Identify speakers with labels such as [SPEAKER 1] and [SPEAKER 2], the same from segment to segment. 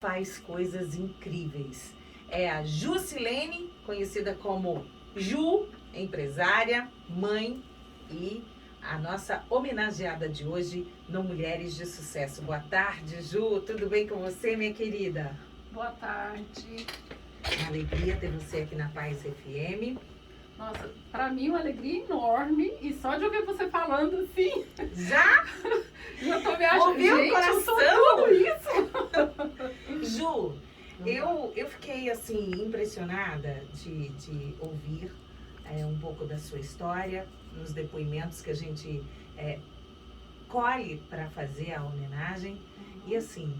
[SPEAKER 1] faz coisas incríveis. É a Jusilene, conhecida como Ju, empresária, mãe e a nossa homenageada de hoje no Mulheres de Sucesso. Boa tarde, Ju. Tudo bem com você, minha querida?
[SPEAKER 2] Boa tarde.
[SPEAKER 1] Uma alegria ter você aqui na Paz FM.
[SPEAKER 2] Nossa, pra mim uma alegria enorme e só de ouvir você falando assim,
[SPEAKER 1] Já?
[SPEAKER 2] já tô me achando,
[SPEAKER 1] Ouviu o
[SPEAKER 2] gente, eu sou
[SPEAKER 1] coração?
[SPEAKER 2] tudo isso.
[SPEAKER 1] Ju, eu fiquei assim impressionada de ouvir um pouco da sua história, nos depoimentos que a gente colhe para fazer a homenagem. E assim,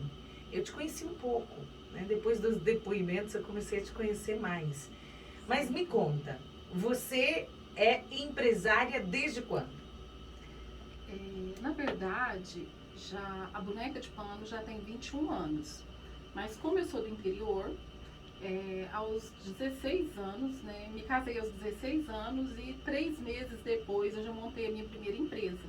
[SPEAKER 1] eu te conheci um pouco, né? Depois dos depoimentos eu comecei a te conhecer mais. Mas me conta, você é empresária desde quando?
[SPEAKER 2] Na verdade, a boneca de pano já tem 21 anos. Mas como eu sou do interior, aos 16 anos, né, me casei aos 16 anos e 3 meses depois eu já montei a minha primeira empresa.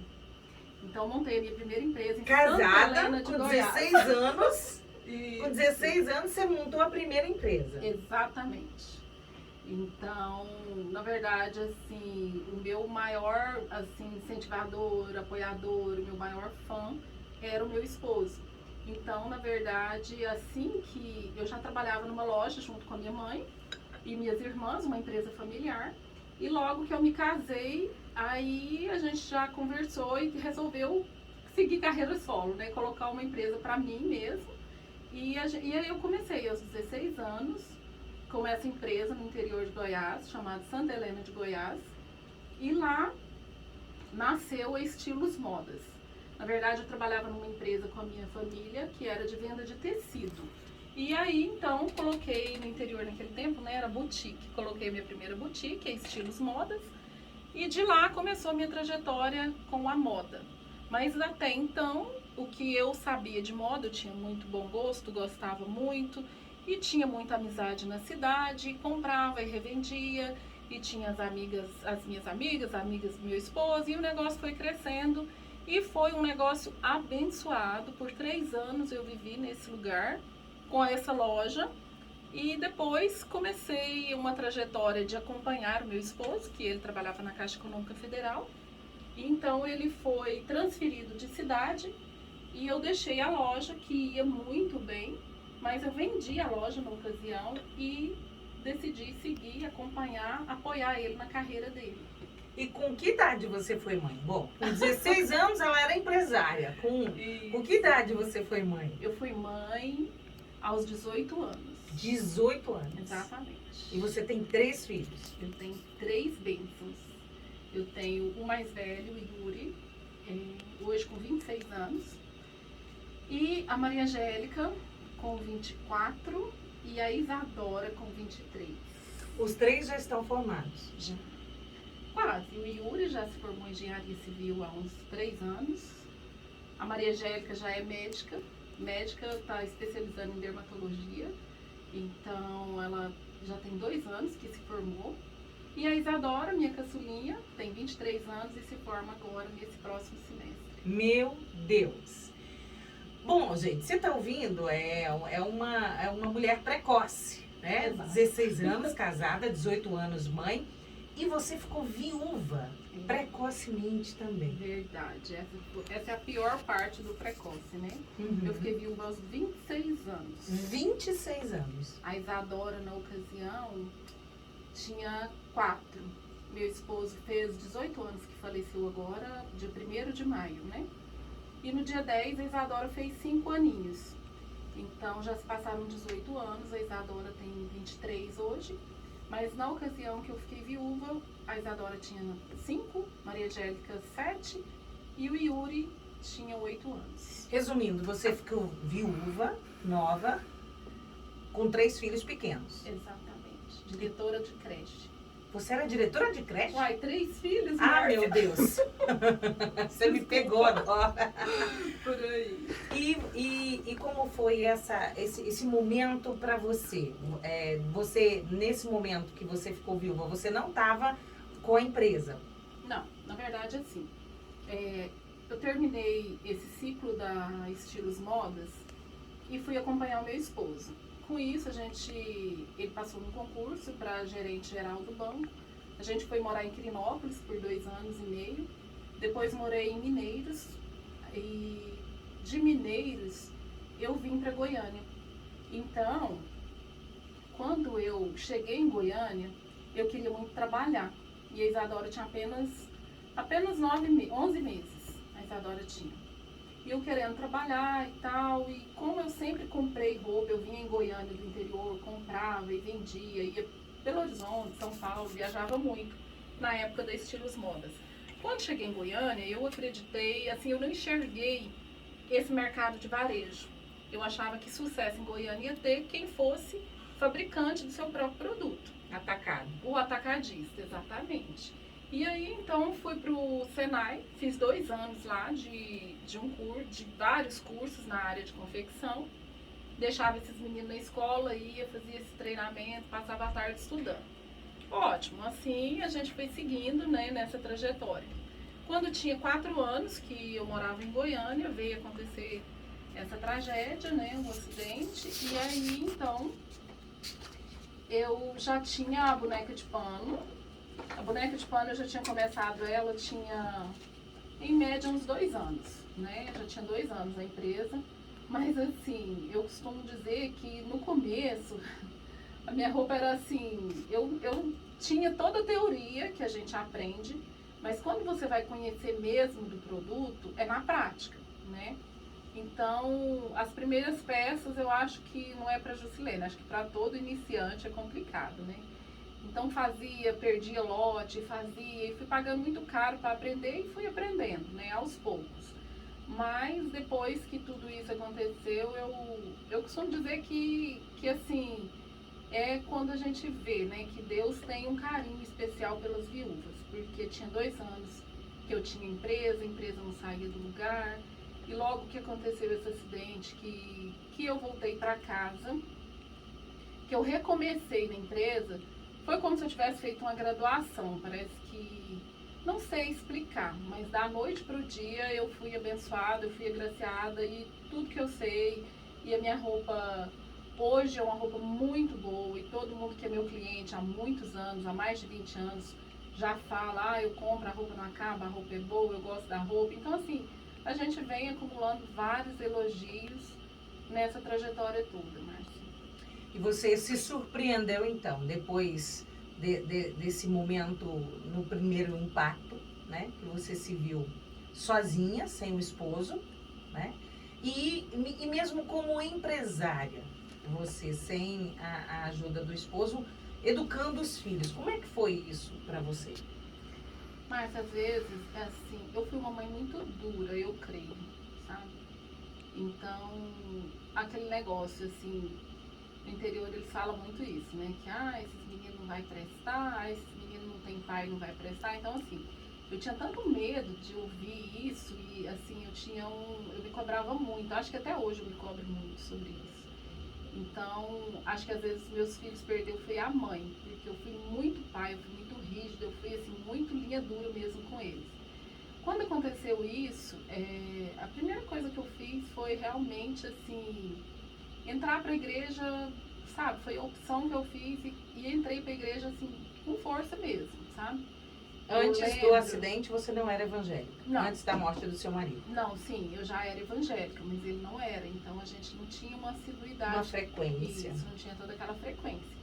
[SPEAKER 2] Então, montei a minha primeira empresa em Santa Helena
[SPEAKER 1] Casada
[SPEAKER 2] de
[SPEAKER 1] com
[SPEAKER 2] Goiás.
[SPEAKER 1] 16 anos,
[SPEAKER 2] E-
[SPEAKER 1] com 16 anos você montou a primeira empresa.
[SPEAKER 2] Exatamente. Então, na verdade, assim, o meu maior, assim, incentivador, apoiador, o meu maior fã era o meu esposo. Então, na verdade, assim que eu já trabalhava numa loja junto com a minha mãe e minhas irmãs, uma empresa familiar, e logo que eu me casei, aí a gente já conversou e resolveu seguir carreira solo, né? Colocar uma empresa para mim mesmo. E aí eu comecei aos 16 anos com essa empresa no interior de Goiás, chamada Santa Helena de Goiás. E lá nasceu a Estilos Modas. Na verdade, eu trabalhava numa empresa com a minha família, que era de venda de tecido. E aí, então, coloquei no interior naquele tempo, né, era boutique. Coloquei minha primeira boutique, a Estilos Modas. E de lá começou a minha trajetória com a moda. Mas até então, o que eu sabia de moda, eu tinha muito bom gosto, gostava muito e tinha muita amizade na cidade, comprava e revendia e tinha as minhas amigas do meu esposo, e o negócio foi crescendo e foi um negócio abençoado. Por 3 anos eu vivi nesse lugar com essa loja. E depois comecei uma trajetória de acompanhar o meu esposo, que ele trabalhava na Caixa Econômica Federal. Então ele foi transferido de cidade e eu deixei a loja, que ia muito bem, mas eu vendi a loja na ocasião e decidi seguir, acompanhar, apoiar ele na carreira dele.
[SPEAKER 1] E com que idade você foi mãe? Bom, com 16 anos ela era empresária. Com que idade você foi mãe?
[SPEAKER 2] Eu fui mãe aos 18 anos.
[SPEAKER 1] 18 anos.
[SPEAKER 2] Exatamente.
[SPEAKER 1] E você tem 3 filhos?
[SPEAKER 2] Eu tenho 3 bênçãos. Eu tenho o mais velho, o Yuri, hoje com 26 anos. E a Maria Angélica, com 24. E a Isadora, com 23.
[SPEAKER 1] Os 3 já estão formados?
[SPEAKER 2] Já. Quase. O Yuri já se formou em engenharia civil há uns 3 anos. A Maria Angélica já é médica. Médica, está especializando em dermatologia. Então, ela já tem 2 anos que se formou. E a Isadora, minha caçulinha, tem 23 anos e se forma agora nesse próximo semestre.
[SPEAKER 1] Meu Deus! Bom, gente, você está ouvindo? É uma mulher precoce, né?
[SPEAKER 2] Exato.
[SPEAKER 1] 16 anos, casada, 18 anos, mãe. E você ficou viúva precocemente também.
[SPEAKER 2] Verdade. Essa é a pior parte do precoce, né?
[SPEAKER 1] Uhum.
[SPEAKER 2] Eu fiquei viúva aos 26 anos.
[SPEAKER 1] 26 anos.
[SPEAKER 2] A Isadora, na ocasião, tinha 4. Meu esposo fez 18 anos, que faleceu agora, dia 1º de maio, né? E no dia 10, a Isadora fez 5 aninhos. Então, já se passaram 18 anos, a Isadora tem 23 hoje. Mas na ocasião que eu fiquei viúva, a Isadora tinha 5, Maria Angélica 7 e o Yuri tinha 8 anos.
[SPEAKER 1] Resumindo, você ficou viúva, nova, com 3 filhos pequenos.
[SPEAKER 2] Exatamente. Diretora de creche.
[SPEAKER 1] Você era diretora de creche?
[SPEAKER 2] Uai, 3 filhos,
[SPEAKER 1] Ah,
[SPEAKER 2] Márcia.
[SPEAKER 1] meu Deus! Você me pegou agora.
[SPEAKER 2] Por aí.
[SPEAKER 1] E como foi esse momento para você? Você, nesse momento que você ficou viúva, você não estava com a empresa?
[SPEAKER 2] Não, na verdade, assim, eu terminei esse ciclo da Estilos Modas e fui acompanhar o meu esposo. Com isso, ele passou no concurso para gerente geral do banco. A gente foi morar em Quirinópolis por 2 anos e meio. Depois morei em Mineiros. E de Mineiros, eu vim para Goiânia. Então, quando eu cheguei em Goiânia, eu queria muito trabalhar. E a Isadora tinha apenas 11 meses. A Isadora tinha. E eu querendo trabalhar e tal, e como eu sempre comprei roupa, eu vinha em Goiânia do interior, comprava e vendia, ia Belo Horizonte, São Paulo, viajava muito na época da Estilos Modas. Quando cheguei em Goiânia, eu acreditei, assim, eu não enxerguei esse mercado de varejo. Eu achava que sucesso em Goiânia ia ter quem fosse fabricante do seu próprio produto.
[SPEAKER 1] Atacado.
[SPEAKER 2] O atacadista, exatamente. E aí, então, fui para o Senai, fiz 2 anos lá de vários cursos na área de confecção. Deixava esses meninos na escola, ia, fazia esse treinamento, passava a tarde estudando. Ótimo, assim a gente foi seguindo, né, nessa trajetória. Quando tinha 4 anos que eu morava em Goiânia, veio acontecer essa tragédia, né, um acidente. E aí, então, eu já tinha a boneca de pano. A boneca de pano eu já tinha começado, ela tinha em média uns 2 anos, né? Já tinha 2 anos na empresa. Mas assim, eu costumo dizer que no começo a minha roupa era assim, eu tinha toda a teoria que a gente aprende, mas quando você vai conhecer mesmo do produto, é na prática, né? Então, as primeiras peças eu acho que não é para Jusilene, acho que para todo iniciante é complicado, né? Então perdia lote, e fui pagando muito caro para aprender e fui aprendendo, né, aos poucos. Mas depois que tudo isso aconteceu, eu costumo dizer que assim, é quando a gente vê, né, que Deus tem um carinho especial pelas viúvas, porque tinha 2 anos que eu tinha empresa, a empresa não saía do lugar, e logo que aconteceu esse acidente, que eu voltei para casa, que eu recomecei na empresa, foi como se eu tivesse feito uma graduação, parece que, não sei explicar, mas da noite para o dia eu fui abençoada, eu fui agraciada e tudo que eu sei, e a minha roupa hoje é uma roupa muito boa e todo mundo que é meu cliente há muitos anos, há mais de 20 anos, já fala, eu compro, a roupa não acaba, a roupa é boa, eu gosto da roupa. Então assim, a gente vem acumulando vários elogios nessa trajetória toda, Márcia.
[SPEAKER 1] E você se surpreendeu, então, depois desse momento, no primeiro impacto, né? Que você se viu sozinha, sem o esposo, né? E mesmo como empresária, você sem a ajuda do esposo, educando os filhos. Como é que foi isso para você?
[SPEAKER 2] Mas às vezes, assim, eu fui uma mãe muito dura, eu creio, sabe? Então, aquele negócio, assim, no interior eles falam muito isso, né? Que, esses meninos não vai prestar, esses meninos não tem pai, não vai prestar. Então, assim, eu tinha tanto medo de ouvir isso e, assim, eu me cobrava muito. Acho que até hoje eu me cobro muito sobre isso. Então, acho que às vezes meus filhos perderam foi a mãe, porque eu fui muito pai, eu fui muito rígida, eu fui, assim, muito linha dura mesmo com eles. Quando aconteceu isso, a primeira coisa que eu fiz foi realmente, assim, entrar para a igreja, sabe? Foi a opção que eu fiz e entrei para a igreja, assim, com força mesmo, sabe?
[SPEAKER 1] Antes do acidente, você não era evangélica?
[SPEAKER 2] Não.
[SPEAKER 1] Antes da morte do seu marido?
[SPEAKER 2] Não, sim, eu já era evangélica, mas ele não era. Então, a gente não tinha uma assiduidade.
[SPEAKER 1] Uma frequência.
[SPEAKER 2] Isso, não tinha toda aquela frequência.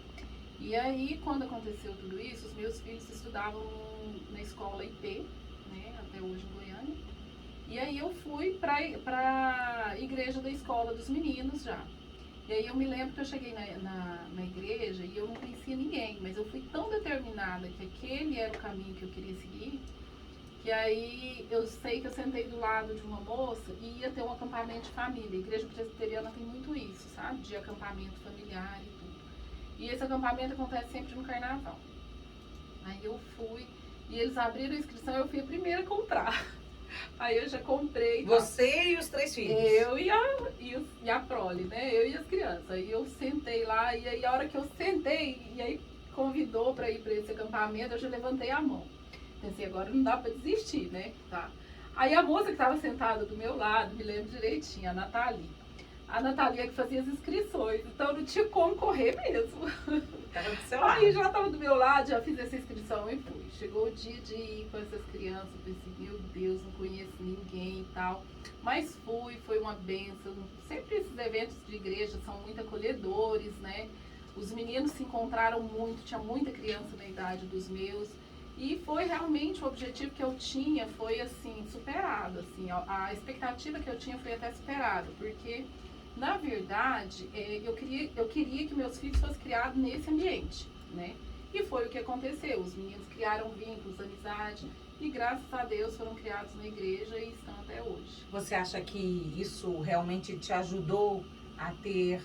[SPEAKER 2] E aí, quando aconteceu tudo isso, os meus filhos estudavam na escola IP, né? Até hoje em Goiânia. E aí, eu fui para a igreja da escola dos meninos já. E aí eu me lembro que eu cheguei na igreja e eu não conhecia ninguém, mas eu fui tão determinada que aquele era o caminho que eu queria seguir, que aí eu sei que eu sentei do lado de uma moça e ia ter um acampamento de família. A igreja presbiteriana tem muito isso, sabe? De acampamento familiar e tudo. E esse acampamento acontece sempre no carnaval. Aí eu fui e eles abriram a inscrição e eu fui a primeira a comprar. Aí eu já comprei.
[SPEAKER 1] Você e os 3 filhos?
[SPEAKER 2] Eu e a prole, né? Eu e as crianças. Aí eu sentei lá, e aí a hora que eu sentei, e aí convidou para ir para esse acampamento, eu já levantei a mão. Pensei, agora não dá para desistir, né? Tá. Aí a moça que estava sentada do meu lado, me lembro direitinho, a Nathalie. a Natalia que fazia as inscrições, então não tinha como correr mesmo.
[SPEAKER 1] Tava do seu lado.
[SPEAKER 2] Aí já estava do meu lado, já fiz essa inscrição e fui. Chegou o dia de ir com essas crianças, eu pensei, meu Deus, não conheço ninguém e tal. Mas fui, foi uma bênção. Sempre esses eventos de igreja são muito acolhedores, né? Os meninos se encontraram muito, tinha muita criança na idade dos meus. E foi realmente o objetivo que eu tinha, foi assim, superado. Assim, a expectativa que eu tinha foi até superada, porque, na verdade, eu queria que meus filhos fossem criados nesse ambiente, né? E foi o que aconteceu. Os meninos criaram vínculos, amizade, e graças a Deus foram criados na igreja e estão até hoje.
[SPEAKER 1] Você acha que isso realmente te ajudou a ter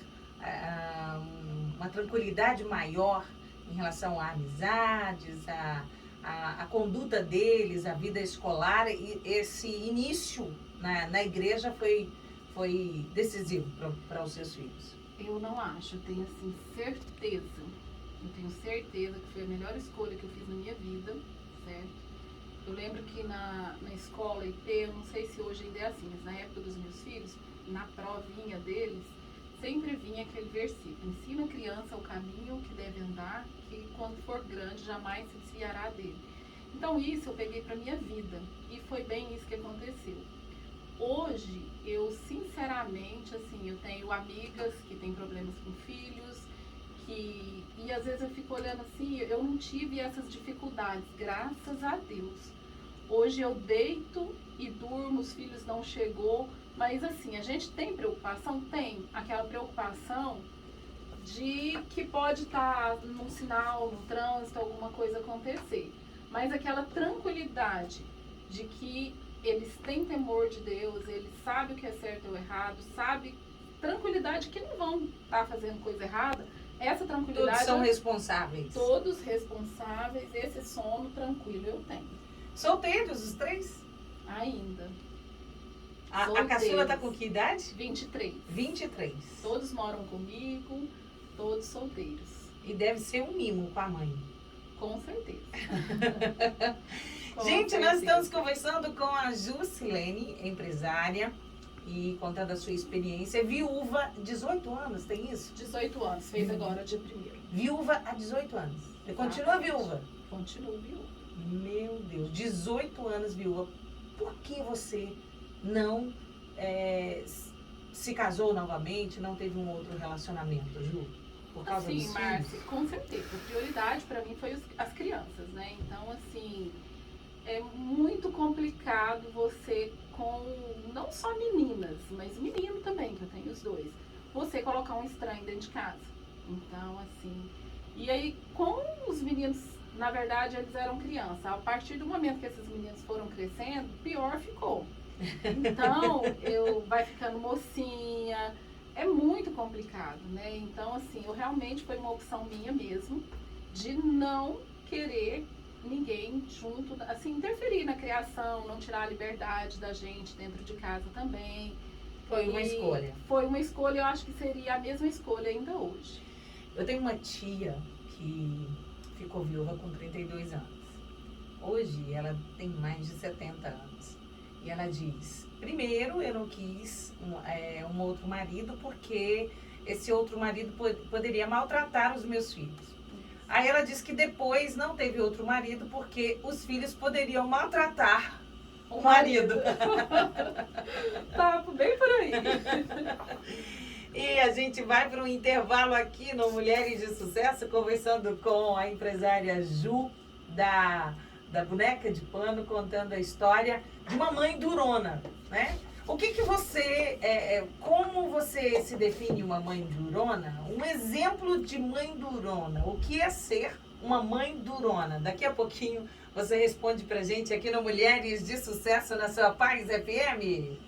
[SPEAKER 1] uma tranquilidade maior em relação a amizades, a conduta deles, a vida escolar, e esse início na igreja foi decisivo para os seus filhos?
[SPEAKER 2] Eu não acho, eu tenho assim certeza. Eu tenho certeza que foi a melhor escolha que eu fiz na minha vida, certo? Eu lembro que na escola IP, eu não sei se hoje ainda é assim, mas na época dos meus filhos, na provinha deles, sempre vinha aquele versículo: ensina a criança o caminho que deve andar, que quando for grande jamais se desviará dele. Então isso eu peguei para minha vida e foi bem isso que aconteceu. Hoje, eu sinceramente, assim, eu tenho amigas que têm problemas com filhos, e às vezes eu fico olhando assim, eu não tive essas dificuldades, graças a Deus. Hoje eu deito e durmo, os filhos não chegou, mas assim, a gente tem preocupação? Tem. Aquela preocupação de que pode estar num sinal, no trânsito, alguma coisa acontecer. Mas aquela tranquilidade de que eles têm temor de Deus, eles sabem o que é certo ou errado, sabem, tranquilidade que não vão estar fazendo coisa errada, essa tranquilidade...
[SPEAKER 1] Todos são responsáveis.
[SPEAKER 2] Todos responsáveis, esse sono tranquilo eu tenho.
[SPEAKER 1] Solteiros, os três?
[SPEAKER 2] Ainda.
[SPEAKER 1] A caçula tá com que idade?
[SPEAKER 2] 23.
[SPEAKER 1] 23.
[SPEAKER 2] Todos moram comigo, todos solteiros.
[SPEAKER 1] E deve ser um mimo com a mãe.
[SPEAKER 2] Com certeza.
[SPEAKER 1] Gente, nós estamos conversando com a Jusilene, empresária, e contando a sua experiência. Viúva, 18 anos, tem isso?
[SPEAKER 2] 18 anos, fez agora dia 1º.
[SPEAKER 1] Viúva há 18 anos. Você continua viúva?
[SPEAKER 2] Continuo viúva.
[SPEAKER 1] Meu Deus, 18 anos viúva. Por que você não se casou novamente, não teve um outro relacionamento, Ju? Por causa dos filhos?
[SPEAKER 2] Márcia, com certeza. A prioridade para mim foi as crianças, né? Então, assim, é muito complicado você com, não só meninas, mas menino também, que eu tenho os dois, você colocar um estranho dentro de casa. Então, assim, e aí com os meninos, na verdade, eles eram crianças. A partir do momento que esses meninos foram crescendo, pior ficou. Então, vai ficando mocinha, é muito complicado, né? Então, assim, realmente foi uma opção minha mesmo, de não querer ninguém junto, assim, interferir na criação, não tirar a liberdade da gente dentro de casa também.
[SPEAKER 1] Foi uma escolha.
[SPEAKER 2] Foi uma escolha, eu acho que seria a mesma escolha ainda hoje.
[SPEAKER 1] Eu tenho uma tia que ficou viúva com 32 anos. Hoje ela tem mais de 70 anos. E ela diz, primeiro eu não quis um outro marido porque esse outro marido poderia maltratar os meus filhos. Aí ela disse que depois não teve outro marido porque os filhos poderiam maltratar o marido.
[SPEAKER 2] Tá bem por aí.
[SPEAKER 1] E a gente vai para um intervalo aqui no Mulheres de Sucesso, conversando com a empresária Ju, da Boneca de Pano, contando a história de uma mãe durona, né? O que você, como você se define uma mãe durona? Um exemplo de mãe durona. O que é ser uma mãe durona? Daqui a pouquinho você responde pra gente aqui no Mulheres de Sucesso na sua Paz FM.